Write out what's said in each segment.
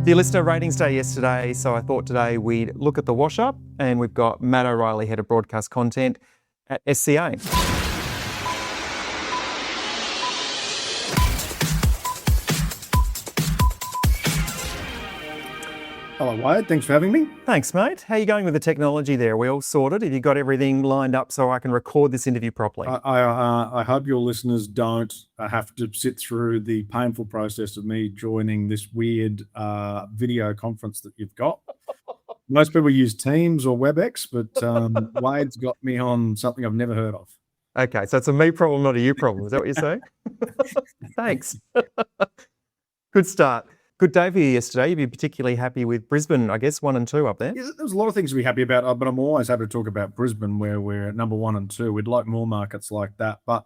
Dear listener, ratings day yesterday, so I thought today we'd look at the wash-up, and we've got Matt O'Reilly, Head of Broadcast Content at SCA. Hello, Wade. Thanks for having me. Thanks, mate. How are you going with the technology there? We all sorted? Have you got everything lined up so I can record this interview properly? I hope your listeners don't have to sit through the painful process of me joining this weird video conference that you've got. Most people use Teams or WebEx, but Wade's got me on something I've never heard of. Okay, so it's a me problem, not a you problem. Is that what you're saying? Thanks. Good start. Good day for you yesterday. You'd be particularly happy with Brisbane, I guess, 1 and 2 up there. Yeah, there's a lot of things to be happy about, but I'm always happy to talk about Brisbane, where we're number 1 and 2. We'd like more markets like that. But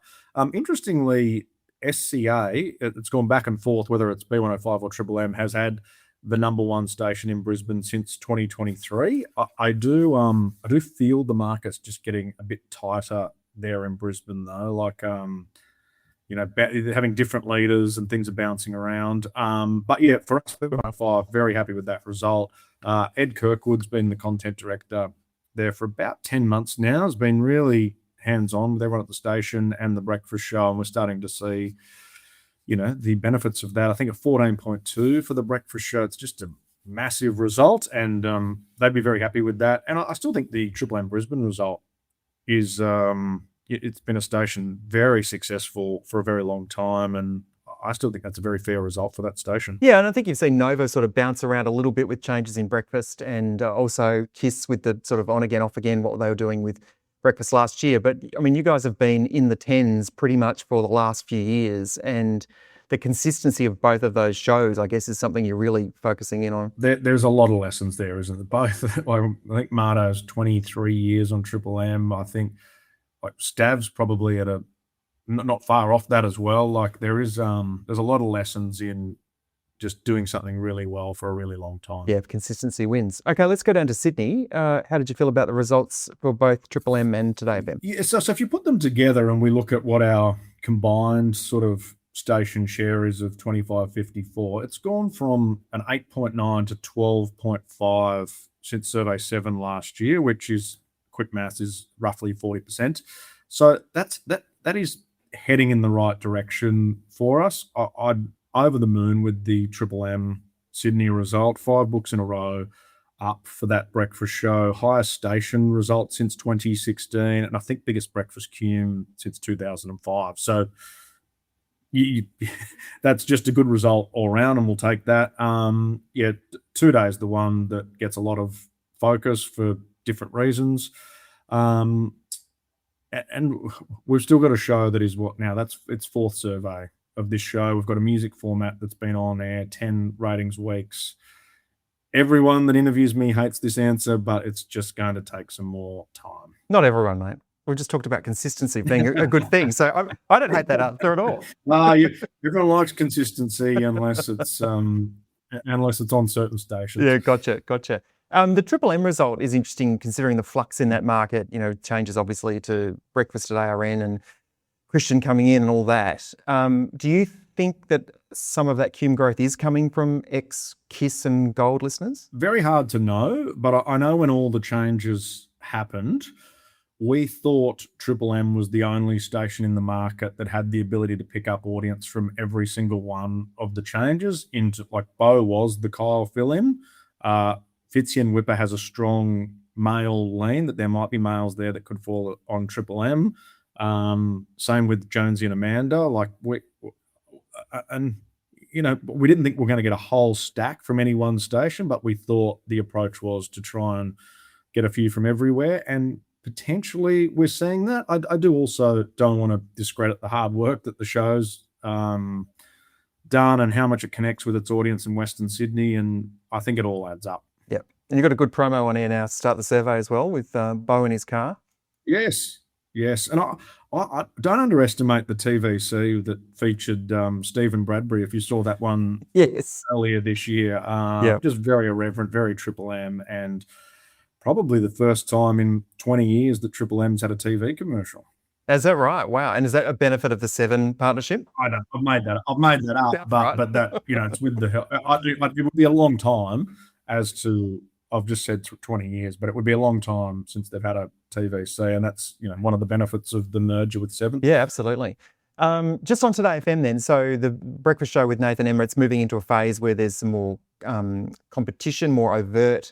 interestingly, SCA, it's gone back and forth whether it's B105 or Triple M, has had the number 1 station in Brisbane since 2023. I do feel the market's just getting a bit tighter there in Brisbane, though. Like, having different leaders and things are bouncing around. But yeah, for us, B105, very happy with that result. Ed Kirkwood's been the content director there for about 10 months now. Has been really hands-on with everyone at the station and the breakfast show, and we're starting to see, the benefits of that. I think a 14.2 for the breakfast show. It's just a massive result, and they'd be very happy with that. And I still think the Triple M Brisbane result is... it's been a station very successful for a very long time, and I still think that's a very fair result for that station. Yeah, and I think you've seen Nova sort of bounce around a little bit with changes in breakfast, and also Kiss with the sort of on again, off again, what they were doing with breakfast last year. But I mean, you guys have been in the tens pretty much for the last few years, and the consistency of both of those shows, I guess, is something you're really focusing in on. There's a lot of lessons there, isn't there? Both. I think Marto's 23 years on Triple M. I think Stav's probably at not far off that as well. Like there's a lot of lessons in just doing something really well for a really long time. Yeah, consistency wins. Okay, let's go down to Sydney. How did you feel about the results for both Triple M and Today FM? Yeah, so if you put them together and we look at what our combined sort of station share is of 25.54, it's gone from an 8.9 to 12.5 since Survey 7 last year, which is, quick maths, is roughly 40%. So that is heading in the right direction for us. I'm over the moon with the Triple M Sydney result. 5 books in a row up for that breakfast show. Highest station result since 2016, and I think biggest breakfast cum since 2005. So that's just a good result all around, and we'll take that. 2 days the one that gets a lot of focus for different reasons. And we've still got a show that is its 4th survey of this show. We've got a music format that's been on air 10 ratings weeks. Everyone that interviews me hates this answer, but it's just going to take some more time. Not everyone, mate. We just talked about consistency being a good thing, so I don't hate that answer at all. Everyone likes consistency unless it's on certain stations. Yeah, gotcha. The Triple M result is interesting considering the flux in that market, changes obviously to breakfast at ARN and Christian coming in and all that. Do you think that some of that cum growth is coming from ex-Kiss and Gold listeners? Very hard to know, but I know when all the changes happened, we thought Triple M was the only station in the market that had the ability to pick up audience from every single one of the changes into, like, Bo was the Kyle fill-in. Fitzy and Whipper has a strong male lean, that there might be males there that could fall on Triple M. Same with Jonesy and Amanda. Like we didn't think we were going to get a whole stack from any one station, but we thought the approach was to try and get a few from everywhere. And potentially we're seeing that. I do also don't want to discredit the hard work that the show's done and how much it connects with its audience in Western Sydney. And I think it all adds up. Yep. And you've got a good promo on air now to start the survey as well with Bo in his car. Yes. And I don't underestimate the TVC that featured Stephen Bradbury, if you saw that one earlier this year. Just very irreverent, very Triple M, and probably the first time in 20 years that Triple M's had a TV commercial. Yeah. Is that right? Wow. And is that a benefit of the Seven partnership? I don't. I've made that. I've made that up, Sounds right. but that it's with the help. It would be a long time. As to I've just said 20 years, but it would be a long time since they've had a TVC, and that's one of the benefits of the merger with Seven. Yeah, absolutely. Just on Today FM then. So the breakfast show with Nathan Emmett's moving into a phase where there's some more competition, more overt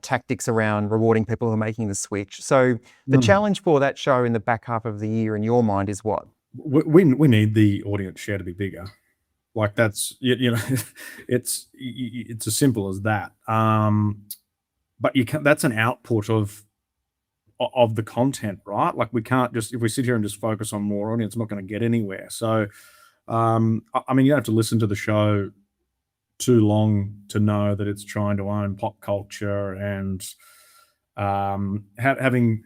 tactics around rewarding people who are making the switch. So the challenge for that show in the back half of the year in your mind is what? We need the audience share to be bigger. Like that's it's as simple as that. But you can that's an output of the content, right? Like we can't just, if we sit here and just focus on more audience, I'm not going to get anywhere. So I mean, you don't have to listen to the show too long to know that it's trying to own pop culture and having,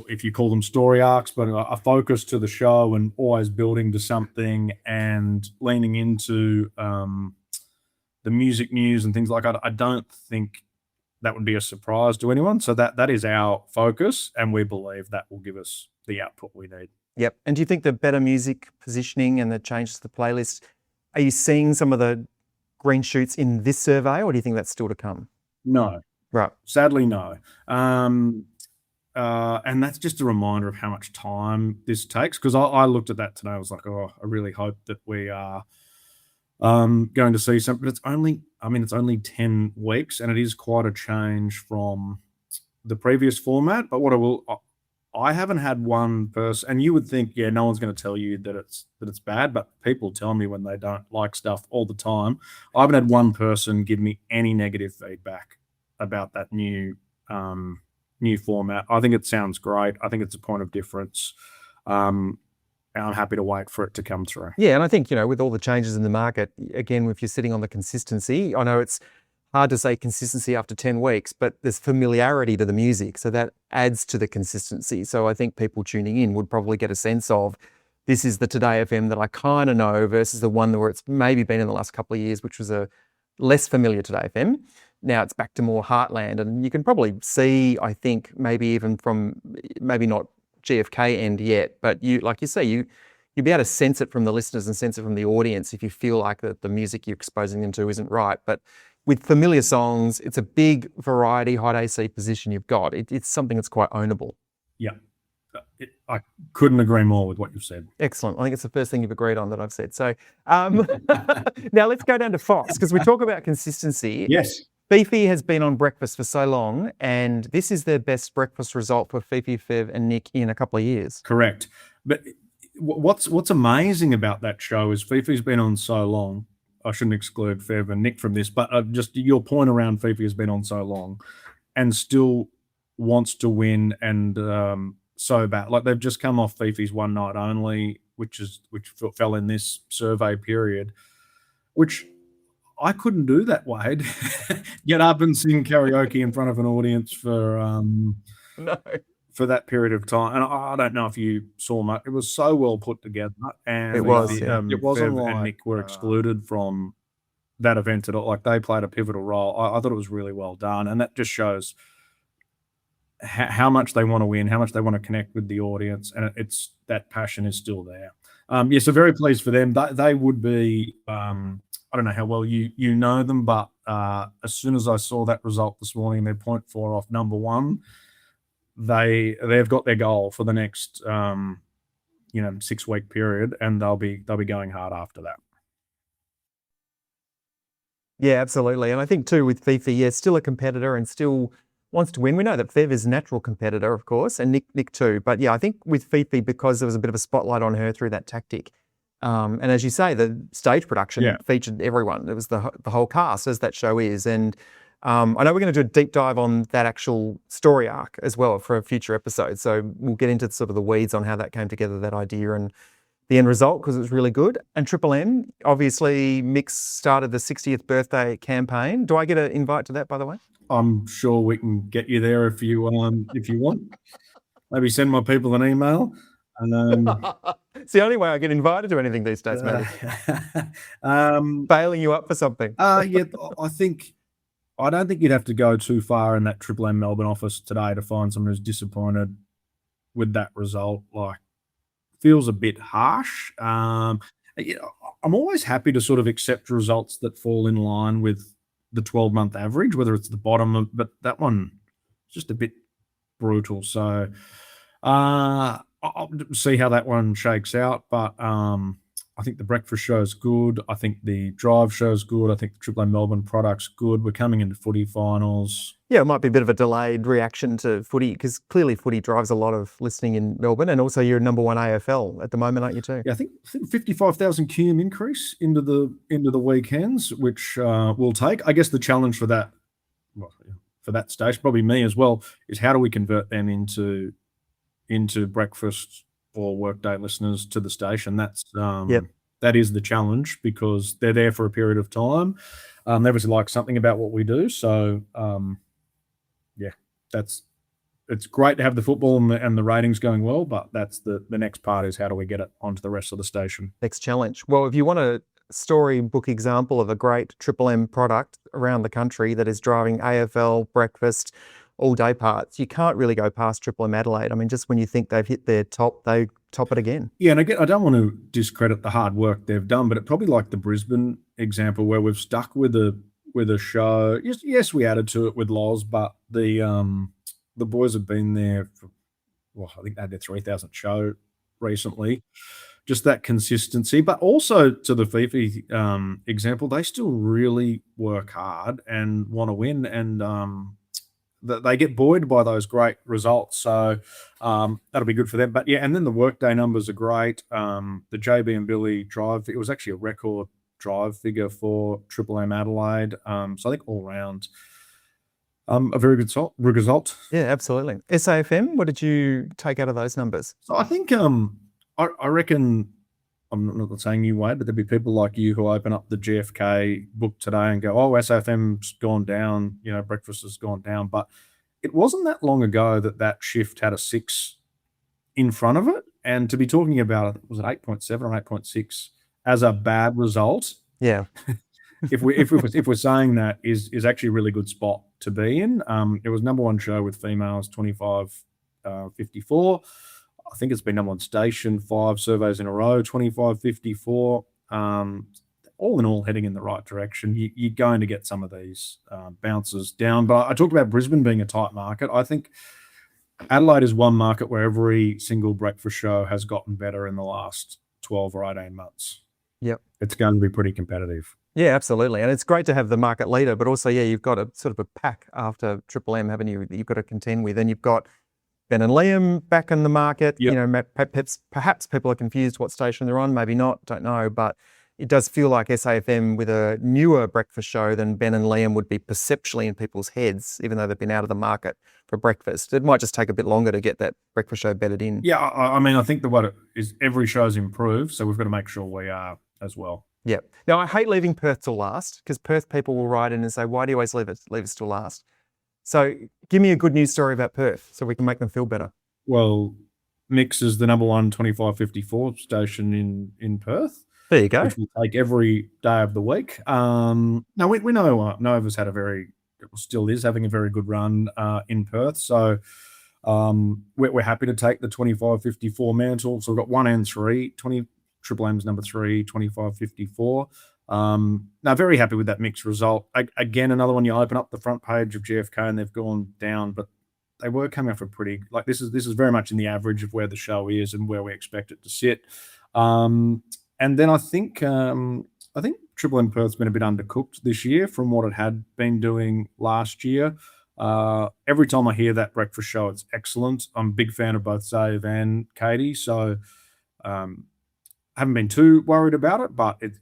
if you call them story arcs, but a focus to the show and always building to something and leaning into the music news and things like that. I don't think that would be a surprise to anyone. So that is our focus, and we believe that will give us the output we need. Yep. And do you think the better music positioning and the changes to the playlist, are you seeing some of the green shoots in this survey, or do you think that's still to come? No. Right. Sadly, no. And that's just a reminder of how much time this takes, because I looked at that today. I was like, oh, I really hope that we are going to see something. But it's only 10 weeks, and it is quite a change from the previous format. But I haven't had one person, and you would think, yeah, no one's going to tell you that it's bad, but people tell me when they don't like stuff all the time. I haven't had one person give me any negative feedback about that new format. I think it sounds great. I think it's a point of difference. And I'm happy to wait for it to come through. Yeah, and I think, with all the changes in the market, again, if you're sitting on the consistency, I know it's hard to say consistency after 10 weeks, but there's familiarity to the music. So that adds to the consistency. So I think people tuning in would probably get a sense of, this is the Today FM that I kind of know versus the one where it's maybe been in the last couple of years, which was a less familiar Today FM. Now it's back to more heartland. And you can probably see, I think, maybe even from, maybe not GFK end yet, but like you say, you'll be able to sense it from the listeners and sense it from the audience if you feel like that the music you're exposing them to isn't right. But with familiar songs, it's a big variety, hot AC position you've got. It's something that's quite ownable. Yeah. I couldn't agree more with what you've said. Excellent. I think it's the first thing you've agreed on that I've said. So now let's go down to Fox, because we talk about consistency. Yes. Fifi has been on breakfast for so long, and this is their best breakfast result for Fifi, Fev and Nick in a couple of years. Correct. But what's amazing about that show is Fifi's been on so long. I shouldn't exclude Fev and Nick from this, but just your point around Fifi has been on so long and still wants to win, and so bad. Like they've just come off Fifi's One Night Only, which fell in this survey period, which I couldn't do that, Wade. Get up and sing karaoke in front of an audience for that period of time. And I don't know if you saw much. It was so well put together, and it was. It wasn't like and Nick were excluded from that event at all. Like they played a pivotal role. I thought it was really well done, and that just shows how much they want to win, how much they want to connect with the audience, and it's that passion is still there. So very pleased for them. They would be. I don't know how well you know them, but as soon as I saw that result this morning, they're 0.4 off number one. They've got their goal for the next 6-week period, and they'll be going hard after that. Yeah, absolutely. And I think too with Fifi, still a competitor and still wants to win. We know that Fev is a natural competitor, of course, and Nick too. But yeah, I think with Fifi, because there was a bit of a spotlight on her through that tactic. And as you say, the stage production featured everyone. It was the whole cast, as that show is. And I know we're going to do a deep dive on that actual story arc as well for a future episode. So we'll get into sort of the weeds on how that came together, that idea, and the end result, because it was really good. And Triple M, obviously, Mick started the 60th birthday campaign. Do I get an invite to that, by the way? I'm sure we can get you there if you want. Maybe send my people an email. It's the only way I get invited to anything these days, maybe. Bailing you up for something. I don't think you'd have to go too far in that Triple M Melbourne office today to find someone who's disappointed with that result. Like feels a bit harsh. I'm always happy to sort of accept results that fall in line with the 12-month average, whether it's the bottom, but that one is just a bit brutal. So I'll see how that one shakes out. But I think the breakfast show is good. I think the drive show is good. I think the Triple A Melbourne product's good. We're coming into footy finals. Yeah, it might be a bit of a delayed reaction to footy because clearly footy drives a lot of listening in Melbourne, and also you're number one AFL at the moment, aren't you too? Yeah, I think 55,000 cum increase into the weekends, which we'll take. I guess the challenge for that, well, for that station, probably me as well, is how do we convert them into breakfast or workday listeners to the station? That's that is the challenge because they're there for a period of time. They obviously like something about what we do, so yeah, it's great to have the football and the ratings going well, but that's the next part is how do we get it onto the rest of the station? Next challenge. Well, if you want a storybook example of a great Triple M product around the country that is driving AFL, breakfast, all day parts, you can't really go past Triple M Adelaide. I mean, just when you think they've hit their top, they top it again. Yeah, and again, I don't want to discredit the hard work they've done, but it probably like the Brisbane example where we've stuck with a show. Yes, we added to it with Loz, but the boys have been there for, well, I think they had their 3,000th show recently. Just that consistency, but also to the Fifi example, they still really work hard and want to win, and they get buoyed by those great results. So that'll be good for them. But yeah, and then the workday numbers are great. The JB and Billy drive, it was actually a record drive figure for Triple M Adelaide. So I think all round, a very good result. Yeah, absolutely. SAFM, what did you take out of those numbers? So I think I reckon, I'm not saying you, Wade, but there'd be people like you who open up the GFK book today and go, oh, SAFM's gone down, breakfast has gone down. But it wasn't that long ago that shift had a 6 in front of it. And to be talking about it, was it 8.7 or 8.6 as a bad result? Yeah. if we're saying that is actually a really good spot to be in. It was number one show with females 25-54. I think it's been number one station 5 surveys in a row 25-54. All in all, heading in the right direction. You're going to get some of these bounces down. But I talked about Brisbane being a tight market. I think Adelaide is one market where every single breakfast show has gotten better in the last 12 or 18 months. Yep. It's going to be pretty competitive. Yeah, absolutely. And it's great to have the market leader, but also, yeah, you've got a sort of a pack after Triple M, haven't you, that you've got to contend with. And you've got Ben and Liam back in the market. Yep. Perhaps people are confused what station they're on, maybe not, don't know. But it does feel like SAFM with a newer breakfast show than Ben and Liam would be perceptually in people's heads, even though they've been out of the market for breakfast. It might just take a bit longer to get that breakfast show bedded in. Yeah, I mean, I think what it is, every show's improved, so we've got to make sure we are as well. Yeah. Now, I hate leaving Perth till last because Perth people will write in and say, why do you always leave us till last? So give me a good news story about Perth so we can make them feel better. Well, Mix is the number one 25-54 station in Perth. There you go. Which we take every day of the week. Now, we know Nova's had still is having a very good run in Perth. So we're happy to take the 25-54 mantle. So we've got 1 and 3, Triple M's number 3, 25-54. Now, very happy with that mixed result. Again, another one, you open up the front page of GFK and they've gone down, but they were coming off a pretty, like this is very much in the average of where the show is and where we expect it to sit. And then I think Triple M Perth's been a bit undercooked this year from what it had been doing last year. Every time I hear that breakfast show, it's excellent. I'm a big fan of both Zave and Katie, so haven't been too worried about it, but it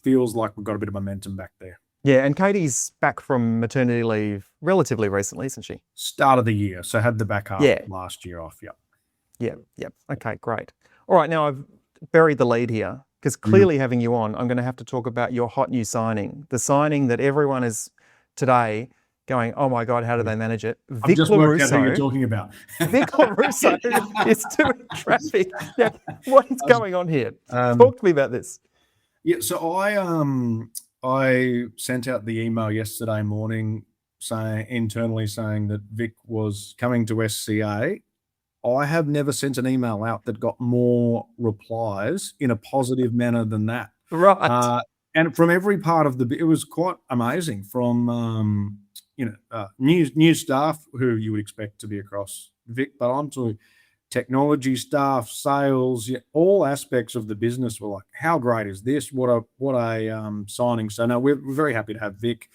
feels like we've got a bit of momentum back there. Yeah, and Katie's back from maternity leave relatively recently, isn't she? Start of the year, so had the back half last year off, Yeah. Okay, great. All right, now I've buried the lead here because clearly having you on, I'm going to have to talk about your hot new signing, the signing that everyone is today going, oh my God, how do they manage it? I've just worked out who you're talking about. Vic LaRusso is doing traffic. Now, what is going on here? Talk to me about this. Yeah, so I sent out the email yesterday morning internally saying that Vic was coming to SCA I have never sent an email out that got more replies in a positive manner than that. Right. And from every part of it was quite amazing. From new staff who you would expect to be across Vic, but on to technology staff, sales, all aspects of the business were like, how great is this? What a signing. So no, we're very happy to have Vic.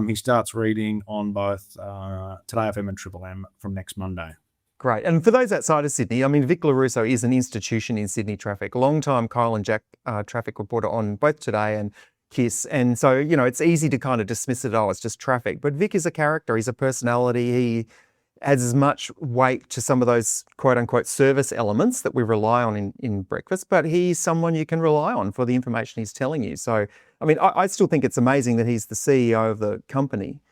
He starts reading on both Today FM and Triple M from next Monday. Great. And for those outside of Sydney, I mean, Vic LaRusso is an institution in Sydney traffic, long-time Kyle and Jack traffic reporter on both Today and KISS. And so, it's easy to kind of dismiss it, oh, it's just traffic. But Vic is a character. He's a personality. He adds as much weight to some of those quote-unquote service elements that we rely on in breakfast, but he's someone you can rely on for the information he's telling you. So, I mean, I still think it's amazing that he's the CEO of the company.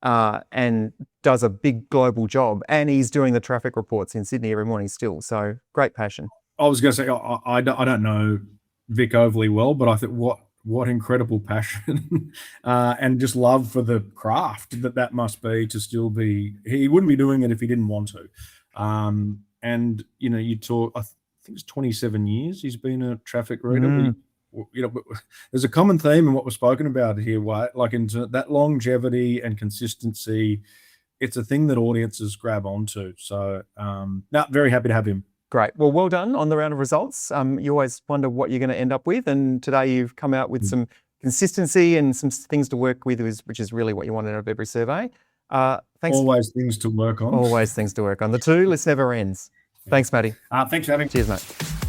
And does a big global job, and he's doing the traffic reports in Sydney every morning still. So great passion. I was going to say, I don't know Vic overly well, but I think what incredible passion and just love for the craft that must be to still be. He wouldn't be doing it if he didn't want to. And you talk. I think it's 27 years he's been a traffic reader. There's a common theme in what was spoken about here, like into that longevity and consistency. It's a thing that audiences grab onto. So, very happy to have him. Great. Well done on the round of results. You always wonder what you're going to end up with, and today you've come out with some consistency and some things to work with, which is really what you want out of every survey. Thanks. Always things to work on. Always things to work on. The to list never ends. Thanks, Matty. Thanks for having me. Cheers, mate.